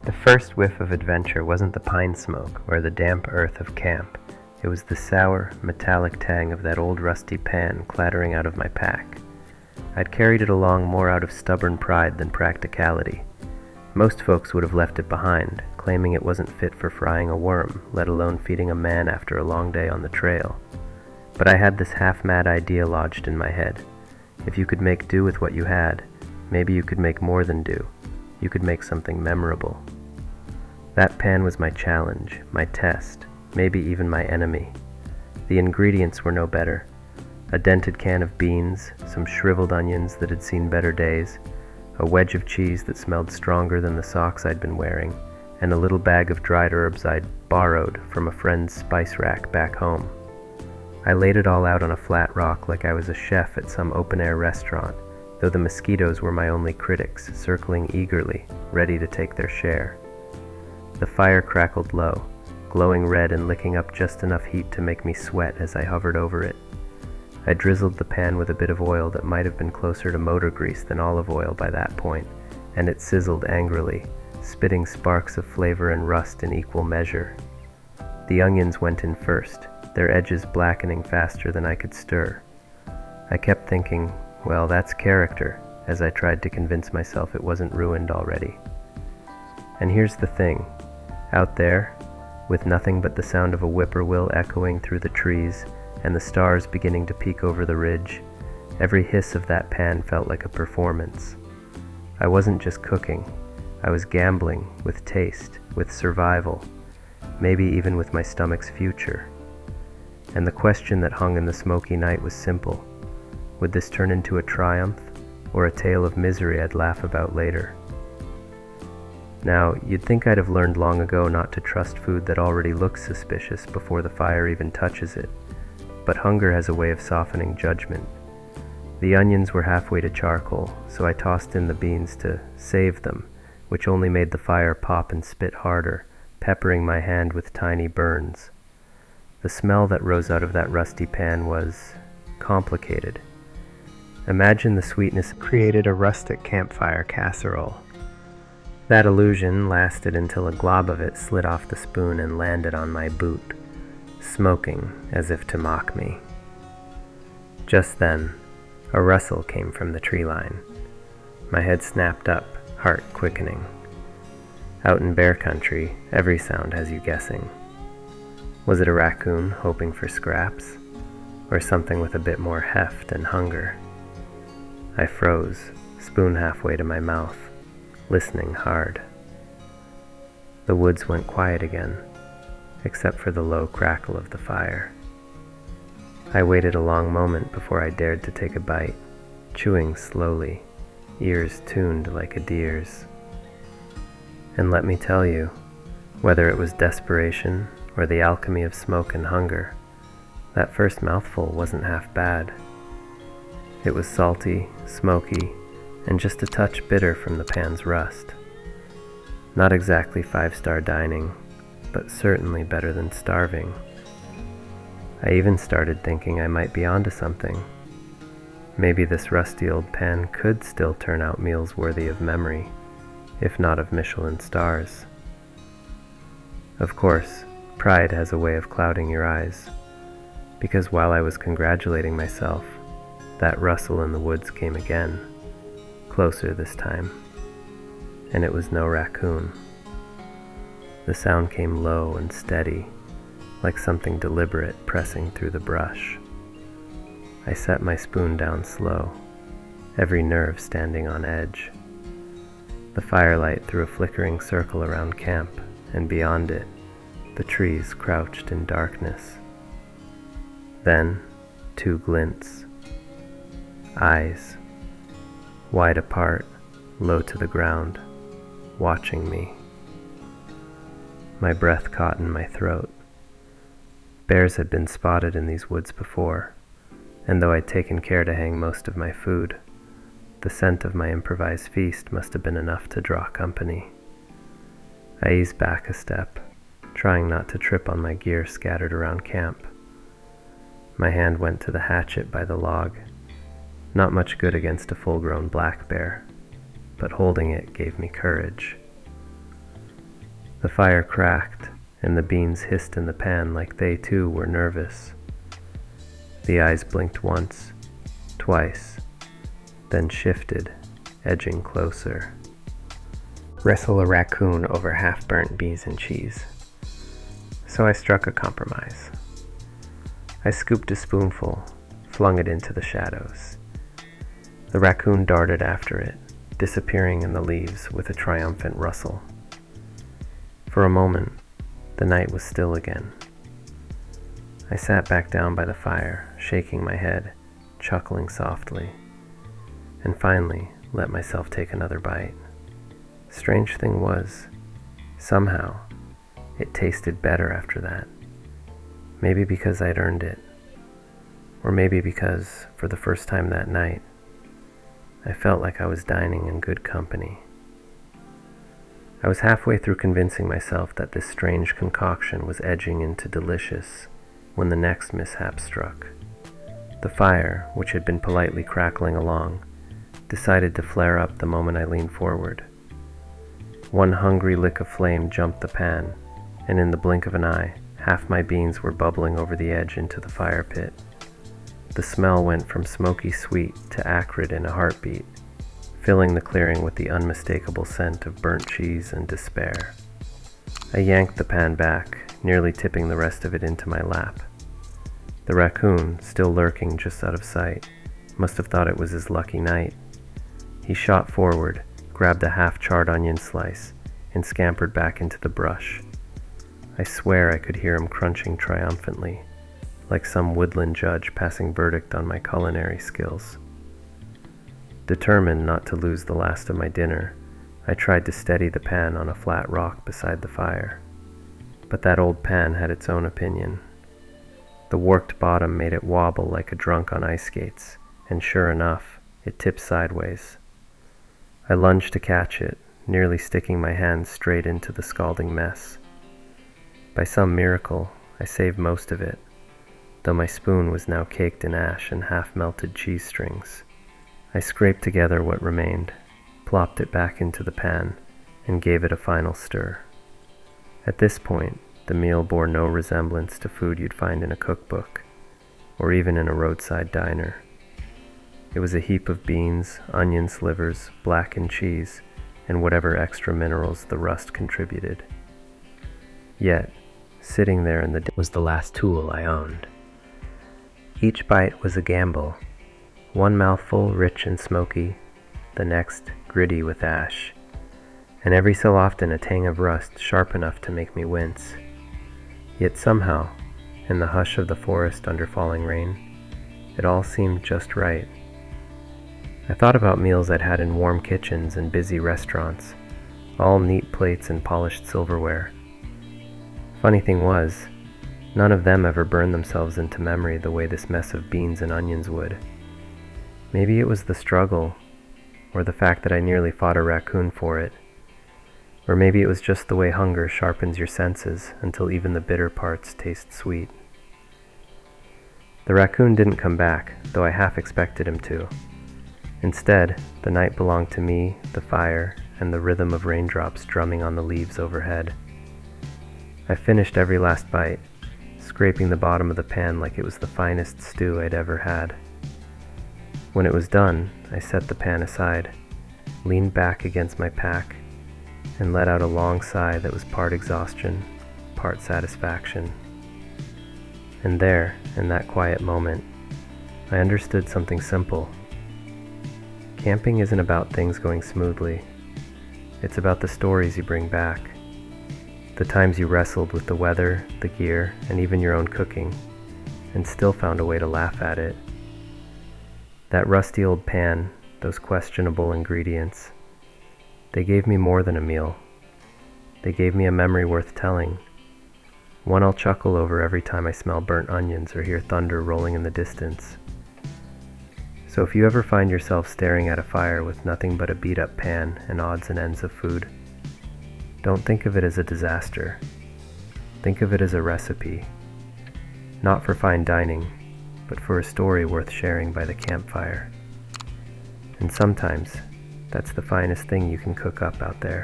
The first whiff of adventure wasn't the pine smoke or the damp earth of camp. It was the sour, metallic tang of that old rusty pan clattering out of my pack. I'd carried it along more out of stubborn pride than practicality. Most folks would have left it behind, claiming it wasn't fit for frying a worm, let alone feeding a man after a long day on the trail. But I had this half-mad idea lodged in my head. If you could make do with what you had, maybe you could make more than do. You could make something memorable. That pan was my challenge, my test, maybe even my enemy. The ingredients were no better. A dented can of beans, some shriveled onions that had seen better days, a wedge of cheese that smelled stronger than the socks I'd been wearing, and a little bag of dried herbs I'd borrowed from a friend's spice rack back home. I laid it all out on a flat rock like I was a chef at some open-air restaurant, though the mosquitoes were my only critics, circling eagerly, ready to take their share. The fire crackled low, glowing red and licking up just enough heat to make me sweat as I hovered over it. I drizzled the pan with a bit of oil that might have been closer to motor grease than olive oil by that point, and it sizzled angrily, spitting sparks of flavor and rust in equal measure. The onions went in first, their edges blackening faster than I could stir. I kept thinking, well, that's character, as I tried to convince myself it wasn't ruined already. And here's the thing. Out there, with nothing but the sound of a whippoorwill echoing through the trees and the stars beginning to peek over the ridge, every hiss of that pan felt like a performance. I wasn't just cooking. I was gambling with taste, with survival, maybe even with my stomach's future. And the question that hung in the smoky night was simple. Would this turn into a triumph, or a tale of misery I'd laugh about later? Now, you'd think I'd have learned long ago not to trust food that already looks suspicious before the fire even touches it, but hunger has a way of softening judgment. The onions were halfway to charcoal, so I tossed in the beans to save them, which only made the fire pop and spit harder, peppering my hand with tiny burns. The smell that rose out of that rusty pan was complicated. Imagine the sweetness created a rustic campfire casserole. That illusion lasted until a glob of it slid off the spoon and landed on my boot, smoking as if to mock me. Just then, a rustle came from the tree line. My head snapped up, heart quickening. Out in bear country, every sound has you guessing. Was it a raccoon hoping for scraps, or something with a bit more heft and hunger? I froze, spoon halfway to my mouth, listening hard. The woods went quiet again, except for the low crackle of the fire. I waited a long moment before I dared to take a bite, chewing slowly, ears tuned like a deer's. And let me tell you, whether it was desperation or the alchemy of smoke and hunger, that first mouthful wasn't half bad. It was salty, smoky, and just a touch bitter from the pan's rust. Not exactly five-star dining, but certainly better than starving. I even started thinking I might be onto something. Maybe this rusty old pan could still turn out meals worthy of memory, if not of Michelin stars. Of course, pride has a way of clouding your eyes, because while I was congratulating myself, that rustle in the woods came again, closer this time, and it was no raccoon. The sound came low and steady, like something deliberate pressing through the brush. I set my spoon down slow, every nerve standing on edge. The firelight threw a flickering circle around camp, and beyond it, the trees crouched in darkness. Then, two glints. Eyes, wide apart, low to the ground, watching me. My breath caught in my throat. Bears had been spotted in these woods before, and though I'd taken care to hang most of my food, the scent of my improvised feast must have been enough to draw company. I eased back a step, trying not to trip on my gear scattered around camp. My hand went to the hatchet by the log. Not much good against a full-grown black bear, but holding it gave me courage. The fire cracked, and the beans hissed in the pan like they too were nervous. The eyes blinked once, twice, then shifted, edging closer. Wrestle a raccoon over half-burnt beans and cheese. So I struck a compromise. I scooped a spoonful, flung it into the shadows. The raccoon darted after it, disappearing in the leaves with a triumphant rustle. For a moment, the night was still again. I sat back down by the fire, shaking my head, chuckling softly, and finally let myself take another bite. Strange thing was, somehow, it tasted better after that. Maybe because I'd earned it, or maybe because, for the first time that night, I felt like I was dining in good company. I was halfway through convincing myself that this strange concoction was edging into delicious when the next mishap struck. The fire, which had been politely crackling along, decided to flare up the moment I leaned forward. One hungry lick of flame jumped the pan, and in the blink of an eye, half my beans were bubbling over the edge into the fire pit. The smell went from smoky sweet to acrid in a heartbeat, filling the clearing with the unmistakable scent of burnt cheese and despair. I yanked the pan back, nearly tipping the rest of it into my lap. The raccoon, still lurking just out of sight, must have thought it was his lucky night. He shot forward, grabbed a half-charred onion slice, and scampered back into the brush. I swear I could hear him crunching triumphantly, like some woodland judge passing verdict on my culinary skills. Determined not to lose the last of my dinner, I tried to steady the pan on a flat rock beside the fire. But that old pan had its own opinion. The warped bottom made it wobble like a drunk on ice skates, and sure enough, it tipped sideways. I lunged to catch it, nearly sticking my hand straight into the scalding mess. By some miracle, I saved most of it, though my spoon was now caked in ash and half-melted cheese strings. I scraped together what remained, plopped it back into the pan, and gave it a final stir. At this point, the meal bore no resemblance to food you'd find in a cookbook, or even in a roadside diner. It was a heap of beans, onion slivers, blackened cheese, and whatever extra minerals the rust contributed. Yet, sitting there in the was the last tool I owned. Each bite was a gamble. One mouthful rich and smoky, the next gritty with ash, and every so often a tang of rust sharp enough to make me wince. Yet somehow, in the hush of the forest under falling rain, it all seemed just right. I thought about meals I'd had in warm kitchens and busy restaurants, all neat plates and polished silverware. Funny thing was, none of them ever burned themselves into memory the way this mess of beans and onions would. Maybe it was the struggle, or the fact that I nearly fought a raccoon for it. Or maybe it was just the way hunger sharpens your senses until even the bitter parts taste sweet. The raccoon didn't come back, though I half expected him to. Instead, the night belonged to me, the fire, and the rhythm of raindrops drumming on the leaves overhead. I finished every last bite, scraping the bottom of the pan like it was the finest stew I'd ever had. When it was done, I set the pan aside, leaned back against my pack, and let out a long sigh that was part exhaustion, part satisfaction. And there, in that quiet moment, I understood something simple. Camping isn't about things going smoothly. It's about the stories you bring back. The times you wrestled with the weather, the gear, and even your own cooking, and still found a way to laugh at it. That rusty old pan, those questionable ingredients, they gave me more than a meal. They gave me a memory worth telling, one I'll chuckle over every time I smell burnt onions or hear thunder rolling in the distance. So if you ever find yourself staring at a fire with nothing but a beat-up pan and odds and ends of food, don't think of it as a disaster. Think of it as a recipe, not for fine dining, but for a story worth sharing by the campfire. And sometimes, that's the finest thing you can cook up out there.